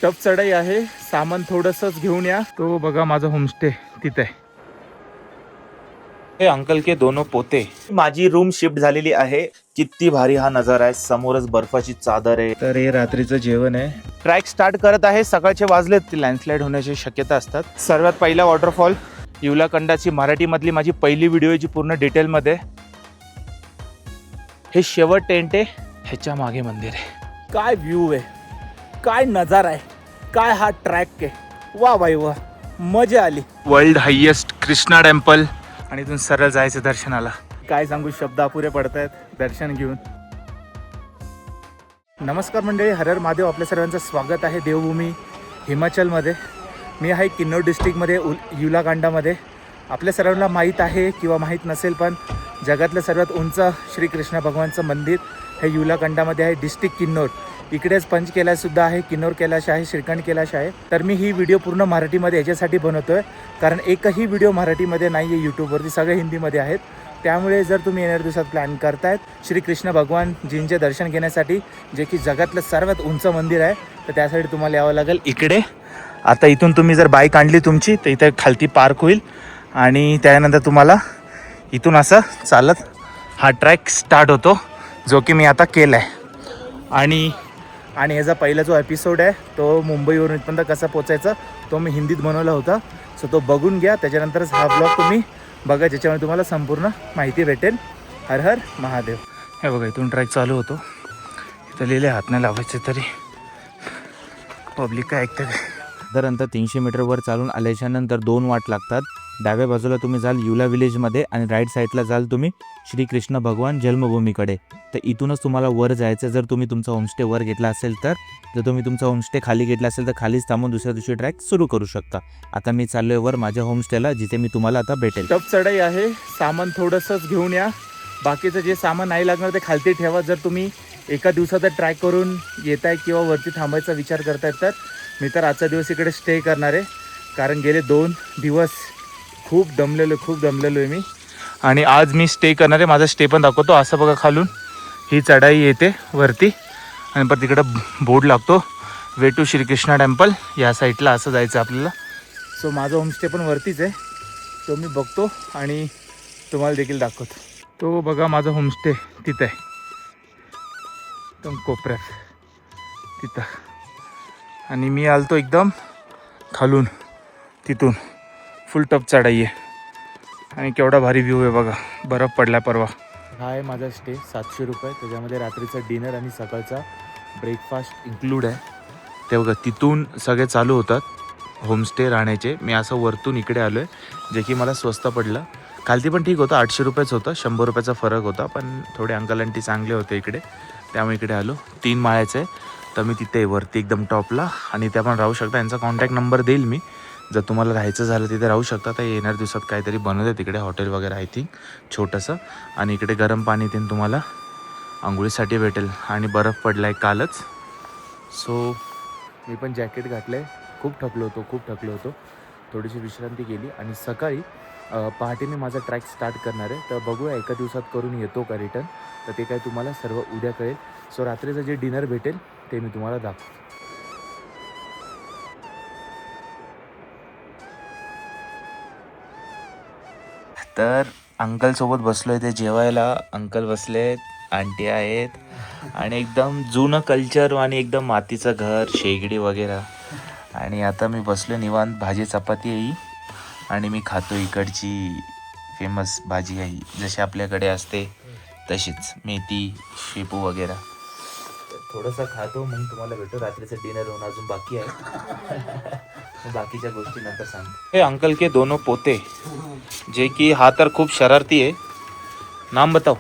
Tough चढाई आहे, सामान थोडंसंच घेऊन या. तो बघा माझा होमस्टे तिथे आहे. हे अंकल के दोनों पोते. माझी रूम शिफ्ट झालेली आहे. किती भारी हा नजारा आहे, समोरच बर्फाची चादर आहे. तर हे रात्रीचं जेवण आहे. ट्रॅक स्टार्ट करत आहे. सकाळचे वाजलेत, लँडस्लाइड होण्याची शक्यता असतात. सर्वात पहिला वॉटरफॉल युलाकंडाची मराठी मधली माझी पहिली व्हिडिओ जी पूर्ण डिटेलमध्ये. हे शेवट टेंट आहे, ह्याच्या मागे मंदिर आहे. काय व्ह्यू आहे, काय नजारा आहे, काय हा ट्रॅक आहे. वा भाई वा, मजा आली. वर्ल्ड हायेस्ट कृष्णा टेम्पल आणि इथून सरळ जायचं दर्शनाला. काय सांगू, शब्द अपुरे पडत आहेत दर्शन घेऊन. नमस्कार मंडळी, हर हर महादेव. आपल्या सर्वांचं स्वागत आहे देवभूमी हिमाचलमध्ये. मी आहे किन्नौर डिस्ट्रिक्टमध्ये युलाकांडामध्ये. आपल्या सर्वांना माहीत आहे किंवा माहीत नसेल, पण जगातलं सर्वात उंच श्रीकृष्ण भगवानचं मंदिर हे युलाकांडामध्ये आहे, डिस्ट्रिक्ट किन्नौर. इकडेच पंच कैलाशसुद्धा आहे, किन्नौर कैलाश आहे, श्रीखंड कैलाश आहे. तर मी ही व्हिडिओ पूर्ण मराठीमध्ये याच्यासाठी बनवतो आहे, कारण एकही व्हिडिओ मराठीमध्ये नाही आहे यूट्यूबवरती, सगळे हिंदीमध्ये आहेत. त्यामुळे जर तुम्ही येणाऱ्या दिवसात प्लॅन करतायत श्रीकृष्ण भगवानजींचे दर्शन घेण्यासाठी, जे की जगातलं सर्वात उंच मंदिर आहे, तर त्यासाठी तुम्हाला यावं लागेल इकडे. आता इथून तुम्ही जर बाईक आणली तुमची, तर इथे खालती पार्क होईल आणि त्यानंतर तुम्हाला इथून असं चालत हा ट्रॅक स्टार्ट होतो, जो की मी आता केला आहे. आणि ह्याचा पहिला जो एपिसोड आहे तो मुंबईवरून इथपर्यंत कसं पोचायचं तो मी हिंदीत बनवला होता. सो तो बघून घ्या, त्याच्यानंतरच हा ब्लॉग तुम्ही बघा, ज्याच्यामुळे तुम्हाला संपूर्ण माहिती भेटेल. हर हर महादेव. हे बघा, इथून ट्रॅक चालू होतो. इथं लिहिले हात नाही लावायचे, तरी पब्लिक काय ऐकते. साधारणतः 300 मीटर वर चालून आल्याच्या नंतर 2 वाट लागतात. डाव्या बाजूला तुम्ही जाल युला विलेजमध्ये आणि राईट साईडला जाल तुम्ही श्रीकृष्ण भगवान जन्मभूमीकडे. तर इथूनच तुम्हाला वर जायचं. जर तुम्ही तुमचा होमस्टे वर घेतला असेल तर, जर तुम्ही तुमचा होमस्टे खाली घेतला असेल तर खालीच थांबून दुसऱ्या दिवशी ट्रॅक सुरू करू शकता. आता मी चाललोय वर माझ्या होमस्टेला, जिथे मी तुम्हाला आता भेटेल. टफ चढाई आहे, सामान थोडंसंच घेऊन या. बाकीचं जे सामान नाही लागणार ते खालती ठेवा. जर तुम्ही एका दिवसाचा ट्रॅक करून येताय किंवा वरती थांबायचा विचार करतायत, तर मी तर आजचा दिवस इकडे स्टे करणार आहे, कारण गेले 2 दिवस खूप दमलेलो आहे मी. आणि आज मी स्टे करणार आहे. माझा स्टे पण दाखवतो. असं बघा, खालून ही चढाई येते वरती आणि परत तिकडं बोर्ड लागतो, वे टू श्रीकृष्णा टेम्पल. या साईडला असं जायचं आपल्याला. सो माझा होमस्टे पण वरतीच आहे, तो मी बघतो आणि तुम्हाला देखील दाखवतो. तो बघा माझा होमस्टे तिथं आहे, एकदम कोपऱ्यात तिथं. आणि मी आलतो एकदम खालून, तिथून फुल टप चढाई आहे. आणि केवढा भारी व्ह्यू आहे बघा, बर्फ पडला परवा. हा आहे माझा स्टे, 700 रुपये. त्याच्यामध्ये रात्रीचा डिनर आणि सकाळचा ब्रेकफास्ट इन्क्लूड आहे. ते बघा, तिथून सगळे चालू होतात होमस्टे राहण्याचे. मी असं वरतून इकडे आलो आहे, जे की मला स्वस्त पडलं. खालती पण ठीक होतं, 800 रुपयेच होतं, 100 रुपयाचा फरक होता. पण थोडे अंकल आंटी चांगले होते इकडे, त्यामुळे इकडे आलो. 3 माळ्याचं आहे, तर मी तिथे वरती एकदम टॉपला. आणि त्या पण राहू शकता, यांचा कॉन्टॅक्ट नंबर देईल मी. जर तुम्हाला राहायचं झालं तिथे राहू शकता. तर येणाऱ्या दिवसात काहीतरी बनवते तिकडे, हॉटेल वगैरे आय थिंक छोटंसं. आणि इकडे गरम पाणी ते तुम्हाला आंघोळीसाठी भेटेल. आणि बर्फ पडला आहे कालच, सो मी पण जॅकेट घातलं आहे. खूप थकलो होतो. थोडीशी विश्रांती केली आणि सकाळी पहाटे मी माझा ट्रॅक स्टार्ट करणार आहे. तर बघूया एका दिवसात करून येतो का रिटर्न, तर ते काय तुम्हाला सर्व उद्या कळेल. सो रात्रीचं जे डिनर भेटेल ते मी तुम्हाला दाखवतो. तर अंकलसोबत बसलो आहे ते जेवायला. अंकल बसलेत, आंटी आहेत आणि एकदम जुनं कल्चर आणि एकदम मातीचं घर, शेगडी वगैरे. आणि आता मी बसलो निवांत, भाजी चपाती आहे आणि मी खातो इकडची फेमस भाजी आहे, जशी आपल्याकडे असते तशीच, मेथी शेपू वगैरे. थोडंसं खातो, मग तुम्हाला भेटतो. रात्रीचं डिनर होऊन अजून बाकी आहे, बाकीच्या गोष्टी नंतर सांगतो. हे अंकल के दोनों पोते, जे की हा तर खूप शरारती आहे. नाम बताओ.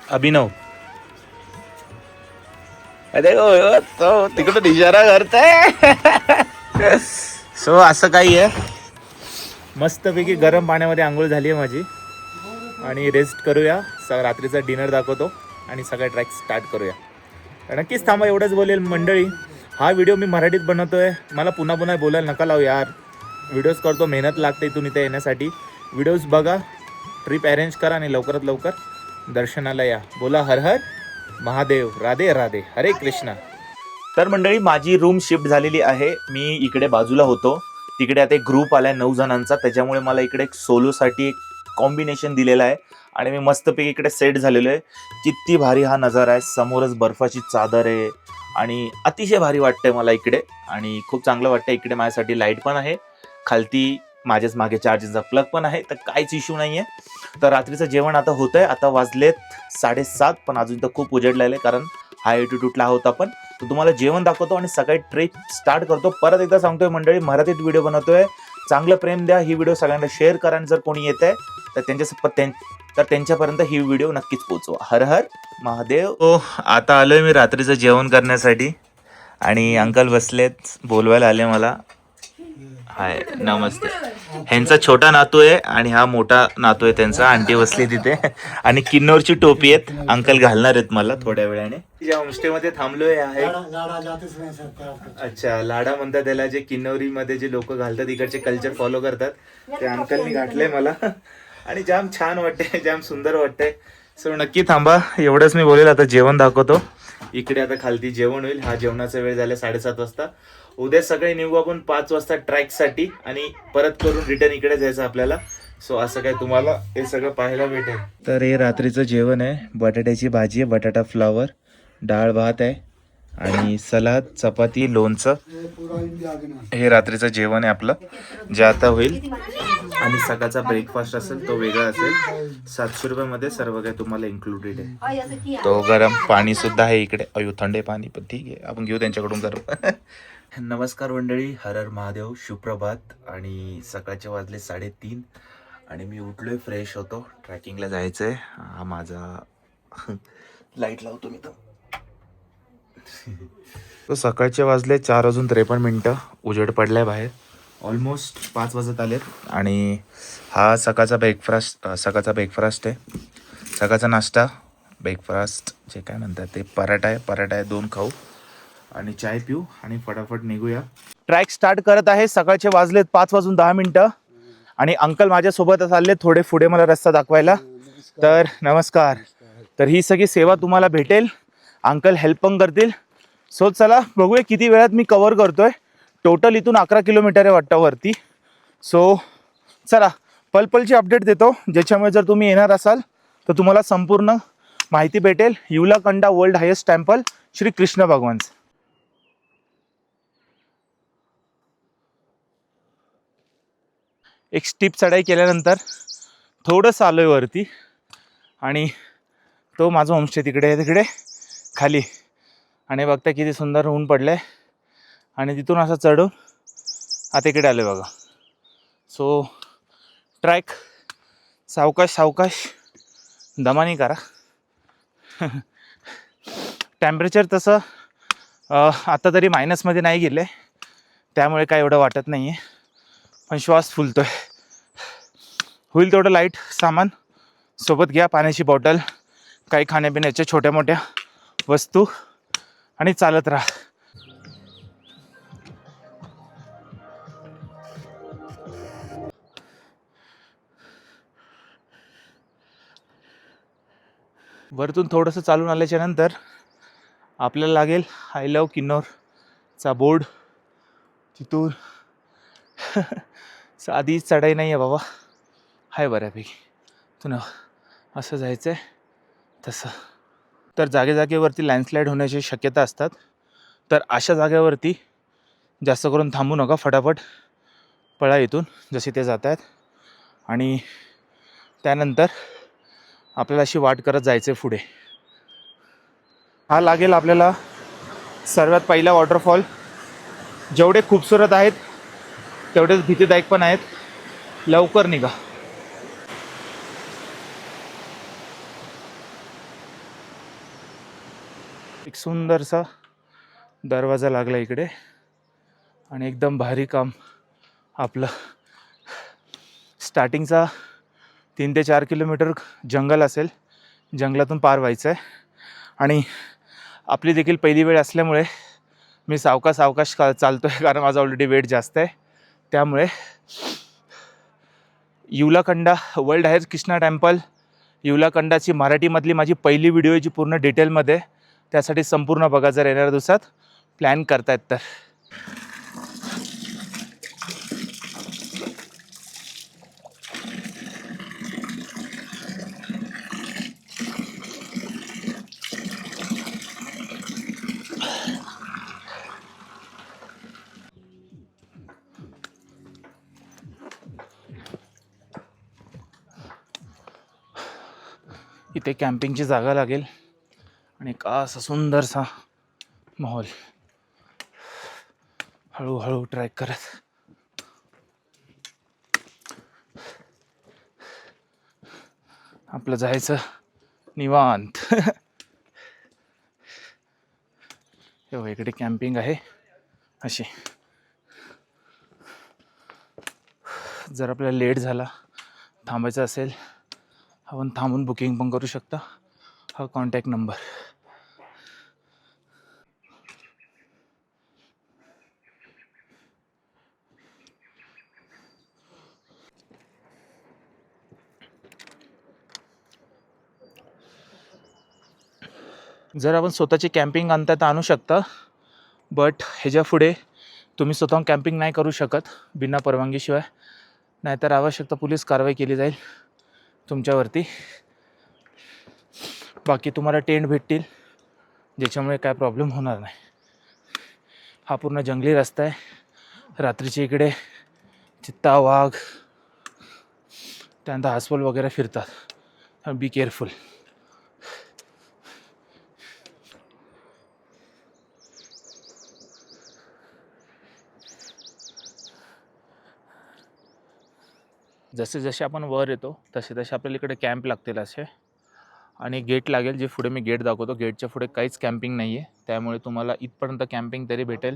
अभिनव. अरे तो तिकडं इशारा करताय. सो असं काही आहे. मस्तपैकी गरम पाण्यामध्ये आंघोळ झाली आहे माझी आणि रेस्ट करूया. रात्रीचा डिनर दाखवतो आणि सगळा ट्रॅक स्टार्ट करूया. नक्कीच थांबा, एवढंच बोलेल मंडळी. हा व्हिडिओ मी मराठीत बनवतोय, मला पुन्हा बोलायला नका लावू यार. व्हिडिओज करतो, मेहनत लागते इथून इथे येण्यासाठी. व्हिडिओज बघा, ट्रिप अरेंज करा आणि लवकरात लवकर दर्शनाला या. बोला हर हर महादेव. राधे राधे, हरे कृष्णा. तर मंडळी माझी रूम शिफ्ट झालेली आहे. मी इकडे बाजूला होतो, तिकडे आता एक ग्रुप आलाय 9 जणांचा, त्याच्यामुळे मला इकडे एक सोलोसाठी एक कॉम्बिनेशन दिलेला आहे आणि मी मस्तपैकी इकडे सेट झालेलो आहे. किती भारी हा नजारा आहे, समोरच बर्फाची चादर आहे आणि अतिशय भारी वाटतंय मला इकडे आणि खूप चांगलं वाटतंय. इकडे माझ्यासाठी लाईट पण आहे, खालती माझ्याच मागे चार्जिंगचा प्लग पण आहे, तर काहीच इश्यू नाहीये. तर रात्रीचं जेवण आता होतंय. आता वाजलेत 7:30, पण अजून तर खूप उजेडलेलं आहे कारण हाय एल्टिट्यूडला आहोत आपण. तर तुम्हाला जेवण दाखवतो आणि सकाळी ट्रेक स्टार्ट करतो. परत एकदा सांगतोय मंडळी, मराठीत व्हिडिओ बनवतोय, चांगलं प्रेम द्या, ही व्हिडिओ सगळ्यांना शेअर करा आणि जर कोणी येत आहे तर त्यांच्यापर्यंत ही व्हिडिओ नक्कीच पोहोचवा. हर हर महादेव. हो, आता आलोय मी रात्रीचं जेवण करण्यासाठी आणि अंकल बसलेत, बोलवायला आले मला. हाय, नमस्ते. ह्यांचा छोटा नातू आहे आणि हा मोठा नातू आहे त्यांचा. आंटी बसली तिथे आणि किन्नौरची टोपी आहेत, अंकल घालणार आहेत मला थोड्या वेळाने. ज्या होमस्टे मध्ये थांबलोय आहे, अच्छा लाडा म्हणतात त्याला, जे किन्नौरी मध्ये जे लोक घालतात, इकडचे कल्चर फॉलो करतात, ते अंकलनी घातलंय मला आणि जाम छान वाटतंय, जाम सुंदर वाटतंय. सो नक्की थांबा, एवढंच मी बोलेल. आता जेवण दाखवतो. इकडे आता खालती जेवण होईल. हा जेवणाचा वेळ झाला 7:30 वाजता. उद्या सकाळी निघू आपण 5 वाजता ट्रॅकसाठी आणि परत करून रिटर्न इकडे जायचं आपल्याला. सो असं काय तुम्हाला हे सगळं पाहायला भेटेल. तर हे रात्रीचं जेवण आहे, बटाट्याची भाजी आहे, बटाटा फ्लावर, डाळ भात आहे आणि सलाद, चपाती, लोणचं. हे रात्रीचं जेवण आहे आपलं, जे आता होईल. आणि सकाळचा ब्रेकफास्ट असेल तो वेगळा असेल. 700 रुपयामध्ये सर्व काही तुम्हाला इन्क्लुडेड आहे. तो गरम पाणी सुद्धा आहे इकडे. अयो थंडे पाणी, पण ठीक आहे, आपण घेऊ त्यांच्याकडून गरम. नमस्कार मंडळी, हर हर महादेव, सुप्रभात. आणि सकाळचे वाजले 3:30 आणि मी उठलोय, फ्रेश होतो, ट्रॅकिंगला जायचंय. हा माझा लाईट लावतो मी तो. सकाळचे वाजले 4:53, उजेड पडलाय बाहेर. ऑलमोस्ट 5 वाजत आलेत आणि हा सकाळचा ब्रेकफास्ट आहे. सकाळचा नाश्ता, ब्रेकफास्ट जे काय म्हणतात ते, पराठा आहे 2 खाऊ आणि चाय पिऊ आणि फटाफट निघूया. ट्रॅक स्टार्ट करत आहे. सकाळचे वाजलेत 5:10 आणि अंकल माझ्यासोबत आले थोडे पुढे मला रस्ता दाखवायला. तर नमस्कार. तर ही सगळी सेवा तुम्हाला भेटेल, अंकल हेल्प पण करतील. सो चला बघूया किती वेळात मी कव्हर करतोय. टोटल इथून 11 किलोमीटर आहे वाटतं वरती. सो चला पलपलची अपडेट देतो, ज्याच्यामुळे जर तुम्ही येणार असाल तर तुम्हाला संपूर्ण माहिती भेटेल. Yulakanda world highest temple, Shri Krishna भगवान. एक स्टीप चढाई केल्यानंतर थोडंसं आलोय वरती आणि तो माझा होमस्टे तिकडे आहे, तिकडे खाली. आणि बघता किती सुंदर ऊन पडलंय आणि तिथून असं चढून आता इकडे आलोय बघा. सो ट्रॅक सावकाश दमानी करा. टेम्परेचर तसं आता तरी मायनसमध्ये नाही गेलं आहे, त्यामुळे काय एवढं वाटत नाही आहे, पण श्वास फुलतोय. होईल तेवढं लाईट सामान सोबत घ्या, पाण्याची बॉटल, काही खाण्यापिण्याच्या छोट्या मोठ्या वस्तू आणि चालत राहा. वरतून थोडंसं चालून आल्याच्या नंतर आपल्याला लागेल आय लव्ह किन्नौरचा बोर्ड. तिथून साधी चढाई नाही आहे बाबा, आहे बऱ्यापैकी. तुला असं जायचं आहे तसं. तर जागेवरती लँडस्लाईड होण्याची शक्यता असतात, तर अशा जागेवरती जास्त करून थांबू नका, फटाफट पळा इथून जसे ते जात आहेत. आणि त्यानंतर आपल्याला अशी वाट करत जायचं आहे पुढे. हा लागेल आपल्याला सर्वात पहिला वॉटरफॉल. जेवढे खूपसूरत आहेत तेवढेच भीतीदायक पण आहेत. लवकर निघा. एक सुंदरसा दरवाजा लागला इकडे आणि एकदम भारी काम आपलं. स्टार्टिंगचा 3 ते 4 किलोमीटर जंगल असेल, जंगलातून पार व्हायचं आहे. आणि आपली देखील पहिली वेळ असल्यामुळे मी सावकाश चालतो आहे, कारण माझा ऑलरेडी वेट जास्त आहे. त्यामुळे युलाकंडा वर्ल्ड हायेस्ट कृष्णा टेम्पल, युलाकंडाची मराठीमधली माझी पहिली व्हिडिओ जी पूर्ण डिटेलमध्ये, त्यासाठी संपूर्ण बघा जर येणाऱ्या दिवसात. प्लॅन करतायत तर. इथे कॅम्पिंगची जागा लागेल आणि का असा सुंदरसा माहोल. हळूहळू ट्रॅक करत आपलं जायचं निवांत. हे इकडे कॅम्पिंग आहे अशी. जर आपल्याला लेट झाला, थांबायचं असेल, आपण थांबून बुकिंग पण करू शकता. हा कॉन्टॅक्ट नंबर. जर आपण स्वतःची कॅम्पिंग आणता तर आणू शकता, बट ह्याच्या पुढे तुम्ही स्वतःहून कॅम्पिंग नाही करू शकत बिना परवानगीशिवाय, नाहीतर आवश्यकता पोलीस कारवाई केली जाईल तुमच्यावरती. बाकी तुम्हाला टेंट भेटतील, ज्याच्यामुळे काय प्रॉब्लेम होणार नाही. हा पूर्ण जंगली रस्ता आहे. रात्रीच्या इकडे चित्ता, वाघ, त्यानंतर अस्वल वगैरे फिरतात. Be careful. जसे जसे आपण वर येतो तसे तसे आपल्याला इकडे कॅम्प लागतील असे, आणि गेट लागेल, जे पुढे मी गेट दाखवतो. गेटच्या पुढे काहीच कॅम्पिंग नाही आहे, त्यामुळे तुम्हाला इथपर्यंत कॅम्पिंग तरी भेटेल.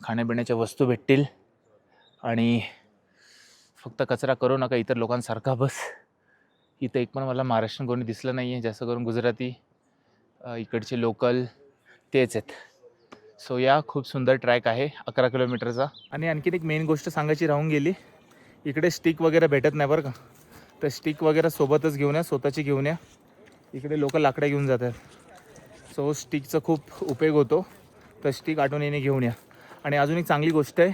खाण्यापिण्याच्या वस्तू भेटतील. आणि फक्त कचरा करू नका इतर लोकांसारखा बस. इथं एक पण मला महाराष्ट्रीयन कोणी दिसलं नाही आहे. जास्त करून गुजराती, इकडचे लोकल तेच आहेत. सो या खूप सुंदर ट्रॅक आहे 11 किलोमीटरचा. आणि आणखीन एक मेन गोष्ट सांगायची राहून गेली, इकडे स्टिक वगैरे भेटत नाही बरं का. तर स्टिक वगैरे सोबतच घेऊन या, स्वतःची घेऊन या. इकडे लोक लाकडं घेऊन जातात, सो स्टिकचा खूप उपयोग होतो. तर स्टिक आठवण येणे घेऊन या. आणि अजून एक चांगली गोष्ट आहे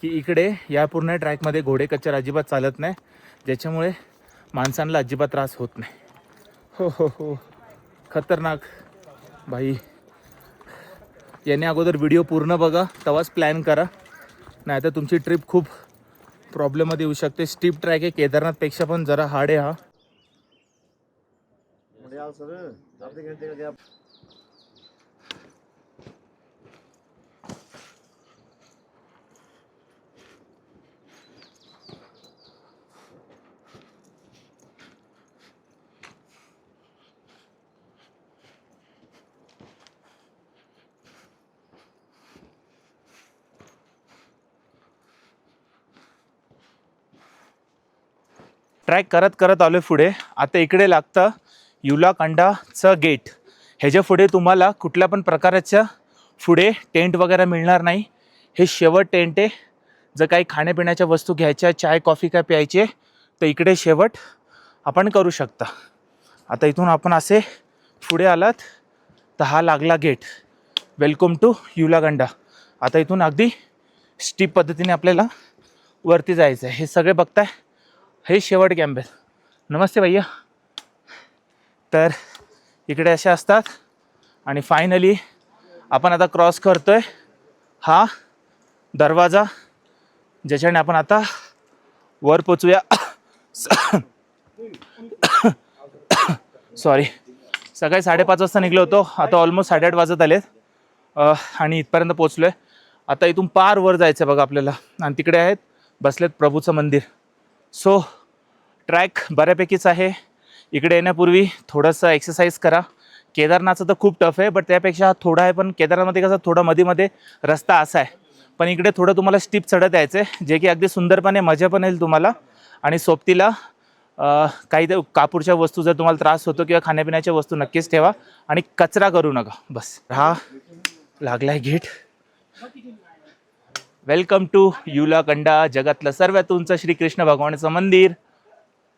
की इकडे या पूर्ण ट्रॅकमध्ये घोडे कच्चर अजिबात चालत नाही, ज्याच्यामुळे माणसांना अजिबात त्रास होत नाही. हो हो हो, खतरनाक भाई. याने अगोदर व्हिडिओ पूर्ण बघा, तेव्हाच प्लॅन करा, नाहीतर तुमची ट्रिप खूप प्रॉब्लेममध्ये येऊ शकते. स्टीप ट्रॅक आहे, केदारनाथपेक्षा पण जरा हार्ड आहे हा. ट्रॅक करत करत आलो पुढे. आता इकडे लागतं युलाकांडाचं गेट. ह्याच्या पुढे तुम्हाला कुठल्या पण प्रकारच्या पुढे टेंट वगैरे मिळणार नाही. हे शेवट टेंट आहे. जर काही खाण्यापिण्याच्या वस्तू घ्यायच्या, चाय कॉफी काय प्यायचे, तर इकडे शेवट आपण करू शकता. आता इथून आपण असे पुढे आलात तर हा लागला गेट. Welcome to युलाकांडा. आता इथून अगदी स्टीप पद्धतीने आपल्याला वरती जायचं आहे. हे सगळे बघताय, हे शेवट कॅम्प आहे. नमस्ते भैया. तर इकडे असे असतात. आणि फायनली आपण आता क्रॉस करतोय हा दरवाजा, ज्याच्याने आपण आता वर पोचूया. सॉरी, सकाळी 5:30 वाजता निघलो होतो, आता ऑलमोस्ट 8:30 वाजत आलेत. आणि इथपर्यंत पोचलो आहे. आता इथून पार वर जायचं आहे बघा आपल्याला. आणि तिकडे आहेत बसलेत प्रभूचं मंदिर. सो ट्रॅक बऱ्यापैकीच आहे. इकडे येण्यापूर्वी थोडंसं एक्सरसाइज करा. केदारनाथचं तर खूप टफ आहे, बट त्यापेक्षा थोडा आहे. पण केदारनाथमध्ये कसं थोडा मध्ये रस्ता असा आहे, पण इकडे थोडं तुम्हाला स्टीप चढत यायचं आहे, जे की अगदी सुंदरपणे मजा पण येईल तुम्हाला. आणि सोबतीला काही कापूरच्या वस्तू जर तुम्हाला त्रास होतो किंवा खाण्यापिण्याच्या वस्तू नक्कीच ठेवा. आणि कचरा करू नका बस. हा लागलाय गेट. वेलकम टू युलाकंडा, जगातलं सर्वात उंच श्रीकृष्ण भगवानाचं मंदिर.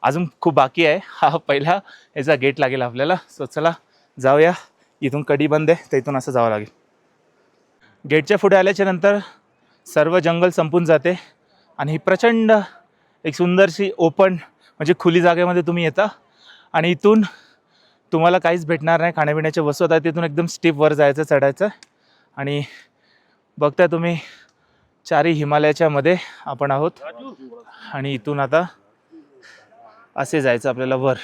अजून खूप बाकी आहे. हा पहिला याचा गेट लागेल आपल्याला. सो चला जाऊया. इथून कडी बंद आहे, तर इथून असं जावं लागेल. गेटच्या पुढे आल्याच्या नंतर सर्व जंगल संपून जाते आणि ही प्रचंड एक सुंदरशी ओपन म्हणजे खुली जागेमध्ये तुम्ही येता आणि इथून तुम्हाला काहीच भेटणार नाही. खाण्यापिण्याच्या वस्तू होतात तिथून एकदम स्टीपवर जायचं चढायचं आणि बघताय तुम्ही चारी हिमालयाच्या मध्ये आपण आहोत आणि इथून आता असे जायचं आपल्याला वर.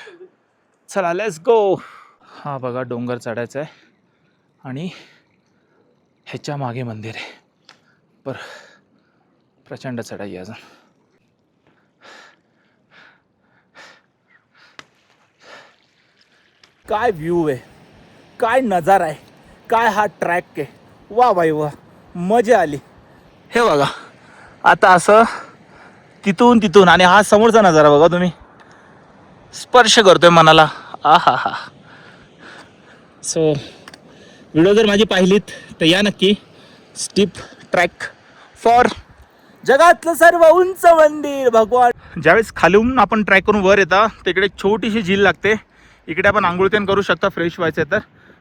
चला लेट्स गो. हा बघा डोंगर चढायचा आहे आणि ह्याच्या मागे मंदिर आहे. प्रचंड चढाई आहे अजून. काय व्ह्यू आहे, काय नजारा आहे, काय हा ट्रॅक आहे. वा बाई वा, मजा आली. हे बघा आता असं तिथून आणि हा समोरचा नजारा बघा तुम्ही, स्पर्श करतोय मनाला. आ हा हा. सो व्हिडिओ जर माझी पाहिलीत तर या नक्की. स्टीप ट्रॅक फॉर जगातलं सर्व उंच मंदिर भगवान. ज्यावेळेस खालून आपण ट्रॅक करून वर येता तिकडे छोटीशी झील लागते. इकडे आपण आंघोळतेन करू शकता फ्रेश व्हायचं तर,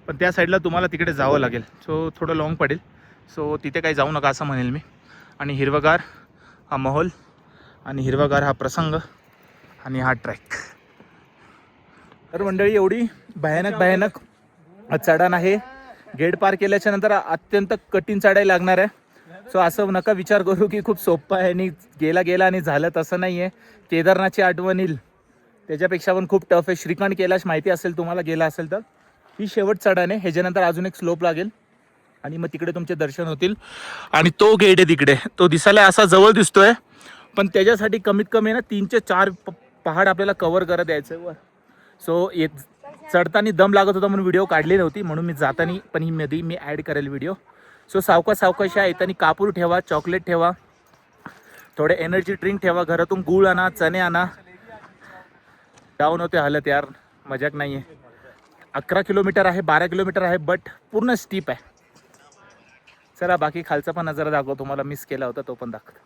पण त्या साईडला तुम्हाला तिकडे जावं लागेल. सो थोडं लाँग पडेल. सो तिथे काही जाऊ नका असं म्हणेल मी. आणि हिरवगार हा माहोल आणि हिरवागार हा प्रसंग आणि हा ट्रॅक. तर मंडळी एवढी भयानक चढण आहे. गेट पार केल्याच्या नंतर अत्यंत कठीण चढाई लागणार आहे. सो असं नका विचार करू की खूप सोपं आहे आणि गेला आणि झालं, तसं नाही आहे. केदारनाथची आठवण येईल त्याच्यापेक्षा पण खूप टफ आहे. श्रीखंड कैलाश माहिती असेल तुम्हाला, गेला असेल तर. ही शेवट चढण आहे. ह्याच्यानंतर अजून एक स्लोप लागेल आणि मग तिकडे तुमचे दर्शन होतील. आणि तो गेट आहे तिकडे, तो दिसायला असा जवळ दिसतोय पण त्याच्यासाठी कमीत कमी ना 3 ते 4 पहाड आपल्याला कव्हर करत यायचं वर. सो चढताना दम लागत होता म्हणून व्हिडिओ काढली नव्हती, म्हणून मी जाताना पण ही मध्ये मी ॲड करेल व्हिडिओ. सो सावकाश येताना कापूर ठेवा, चॉकलेट ठेवा, थोडे एनर्जी ड्रिंक ठेवा, घरातून गूळ आणा, चणे आणा. डाऊन होते हालत यार, मजाक नाही आहे. 11 किलोमीटर आहे, 12 किलोमीटर आहे, बट पूर्ण स्टीप आहे. चला बाकी खालचा पण नजारा दाखवतो तुम्हाला, मिस केला होता तो पण दाखवतो.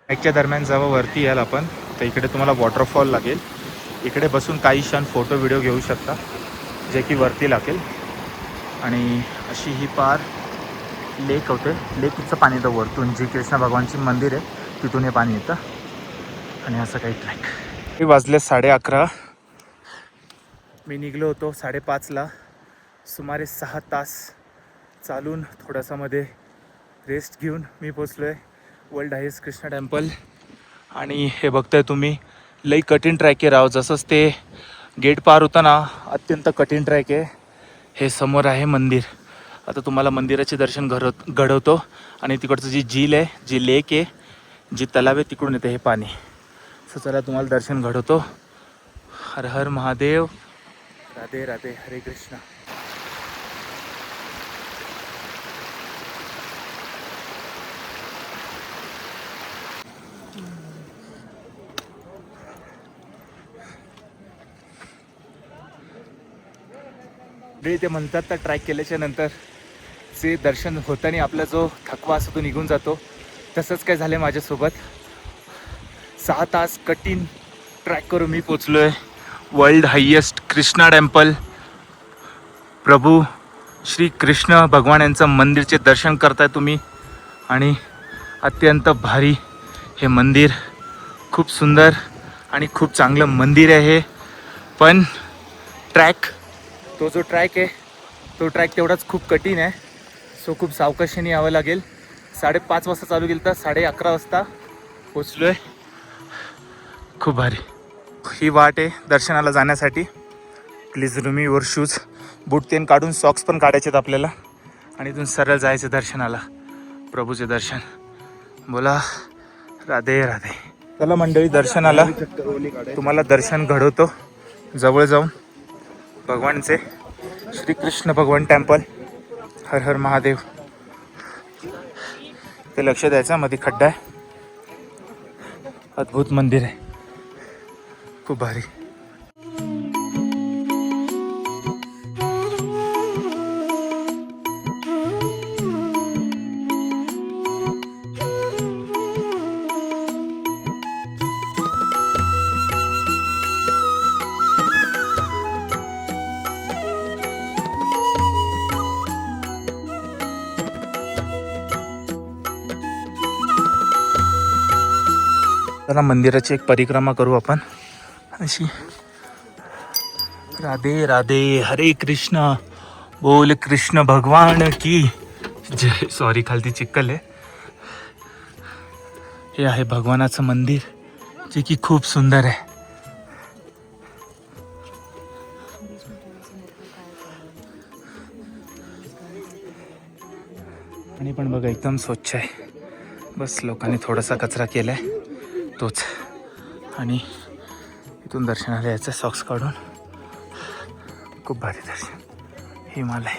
ट्रॅकच्या दरम्यान जेव्हा वरती याल आपण तर इकडे तुम्हाला वॉटरफॉल लागेल. इकडे बसून काही क्षण फोटो व्हिडिओ घेऊ शकता जे की वरती लागेल. आणि अशी ही पार लेक होते. लेकचं पाणी येतं वरतून, जी कृष्ण भगवानची मंदिर आहे तिथून हे पाणी येतं. आणि असं काही ट्रॅक. हे वाजले 11:30. मी निघलो होतो 5:30ला. सुमारे 6 तास चालून थोडासा मध्ये रेस्ट घेऊन मी पोचलो आहे वर्ल्ड हायेस्ट कृष्णा टेम्पल. आणि हे बघताय तुम्ही लई कठीण ट्रॅक आहे राव. जसंच ते गेट पार होतं ना, अत्यंत कठीण ट्रॅक आहे. हे समोर आहे मंदिर. आता तुम्हाला मंदिराचे दर्शन घडवतो आणि तिकडचं जी झील आहे, जी लेक आहे, जी तलाव आहे, तिकडून येते हे पाणी. सो चला तुम्हाला दर्शन घडवतो. हर हर महादेव. राधे राधे, हरे कृष्णा. ते म्हणतात तर ट्रॅक केल्याच्या नंतर जे दर्शन होताना आपला जो थकवा असतो तो निघून जातो. तसंच काय झालं माझ्यासोबत. 6 तास कठीण ट्रॅक करून मी पोचलो आहे वर्ल्ड हायेस्ट कृष्णा टेम्पल. प्रभू श्री कृष्ण भगवान यांचं मंदिरचे दर्शन करताय तुम्ही. आणि अत्यंत भारी हे मंदिर, खूप सुंदर आणि खूप चांगलं मंदिर आहे हे. पण तो जो ट्रॅक आहे तो ट्रॅक तेवढाच खूप कठीण आहे. सो खूप सावकाशीने यावं लागेल. 5:30 वाजता चालू केलं तर 11:30 वाजता पोचलो आहे. खूप भारी ही वाट आहे दर्शनाला जाण्यासाठी. Please remove your shoes. Boot तेन काढून सॉक्स पण काढायचे आहेत आपल्याला आणि इथून सरळ जायचं दर्शनाला, प्रभूचे दर्शन. बोला राधे राधे. चला मंडळी दर्शनाला, तुम्हाला दर्शन घडवतो जवळ जाऊन भगवानचे. श्रीकृष्ण भगवान टेम्पल. हर हर महादेव. ते लक्ष द्यायचं, मध्ये खड्डा आहे. अद्भुत मंदिर आहे, खूप भारी. चला मंदिराची एक परिक्रमा करू आपण अशी. राधे राधे, हरे कृष्ण, बोल कृष्ण भगवान की जय. सॉरी, खालती चिक्कल आहे. हे आहे भगवानाचं मंदिर जे की खूप सुंदर आहे. आणि पण बघा एकदम स्वच्छ आहे. बस लोकांनी थोडासा कचरा केलाय तोच. आणि इथून दर्शनाला यायचं सॉक्स काढून. खूप भारी दर्शन. हिमालय.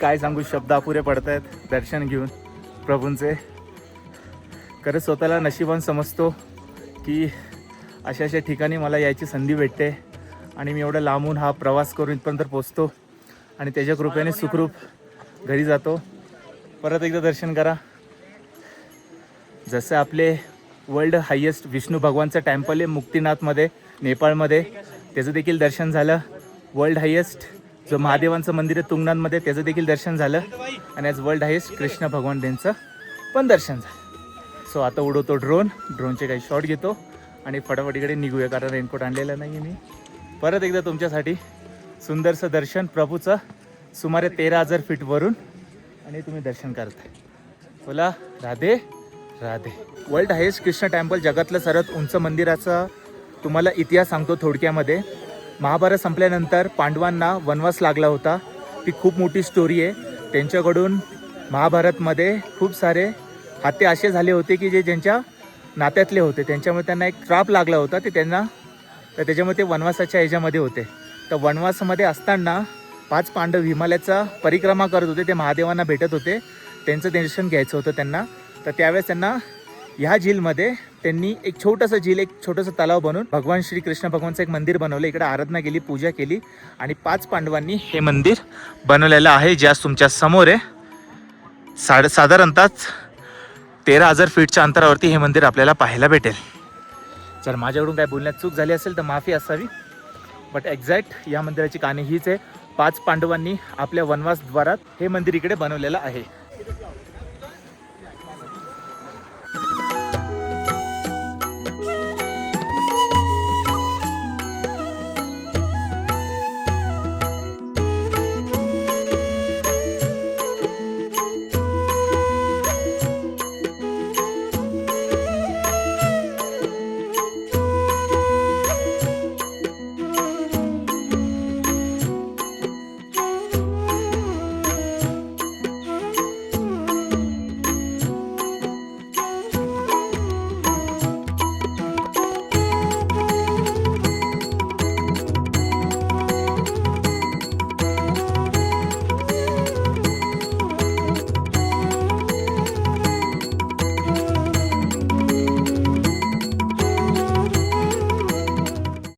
काय सांगू, शब्द अपुरे पडत आहेत दर्शन घेऊन प्रभूंचे. खरंच स्वतःला नशिबान समजतो की अशा अशा ठिकाणी मला यायची संधी भेटते आणि मी एवढं लांबून हा प्रवास करून इथपर्यंत पोचतो आणि त्याच्या कृपेने सुखरूप घरी जातो. परत एकदा दर्शन करा. जसं आपले वर्ल्ड हायेस्ट विष्णू भगवानचं टेम्पल आहे मुक्तिनाथमध्ये, नेपाळमध्ये, त्याचं देखील दर्शन झालं. वर्ल्ड हायेस्ट जो महादेवांचं मंदिर आहे तुंगनाथमध्ये, त्याचं देखील दर्शन झालं. आणि आज वर्ल्ड हायेस्ट कृष्ण भगवान त्यांचं पण दर्शन झालं. सो आता उडवतो ड्रोनचे काही शॉट घेतो आणि फटाफट इकडे निघूया, कारण रेनकोट आणलेला नाही मी. परत एकदा तुमच्यासाठी सुंदरसं दर्शन प्रभूचं सुमारे 13,000 फीटवरून, आणि तुम्ही दर्शन करताय. बोला Radhe Radhe. World highest Krishna temple जगातलं सर्वात उंच मंदिराचा तुम्हाला इतिहास सांगतो थोडक्यामध्ये. महाभारत संपल्यानंतर पांडवांना वनवास लागला होता. ती खूप मोठी स्टोरी आहे. त्यांच्याकडून महाभारतमध्ये खूप सारे हत्या असे झाले होते की जे ज्यांच्या नात्यातले होते, त्यांच्यामुळे त्यांना एक ट्राप लागला होता ते त्यांना, तर त्याच्यामुळे ते वनवासाच्या ह्याच्यामध्ये होते. तर वनवासामध्ये असताना 5 पांडव हिमालयाचा परिक्रमा करत होते. ते महादेवांना भेटत होते, त्यांचं दर्शन घ्यायचं होतं त्यांना. तर त्यावेळेस त्यांना ह्या झीलमध्ये त्यांनी एक छोटंसं तलाव बनवून भगवान श्रीकृष्ण भगवानचं एक मंदिर बनवलं. इकडे आराधना केली, पूजा केली आणि 5 पांडवांनी हे मंदिर बनवलेलं आहे, जे आज तुमच्या समोर आहे. साधारणतः 13,000 फीटच्या अंतरावरती हे मंदिर आपल्याला पाहायला भेटेल. जर माझ्याकडून काय बोलण्यात चूक झाली असेल तर माफी असावी, बट एक्झॅक्ट या मंदिराची कहाणी हीच आहे. 5 पांडवांनी आपल्या वनवासद्वारात हे मंदिर इकडे बनवलेलं आहे.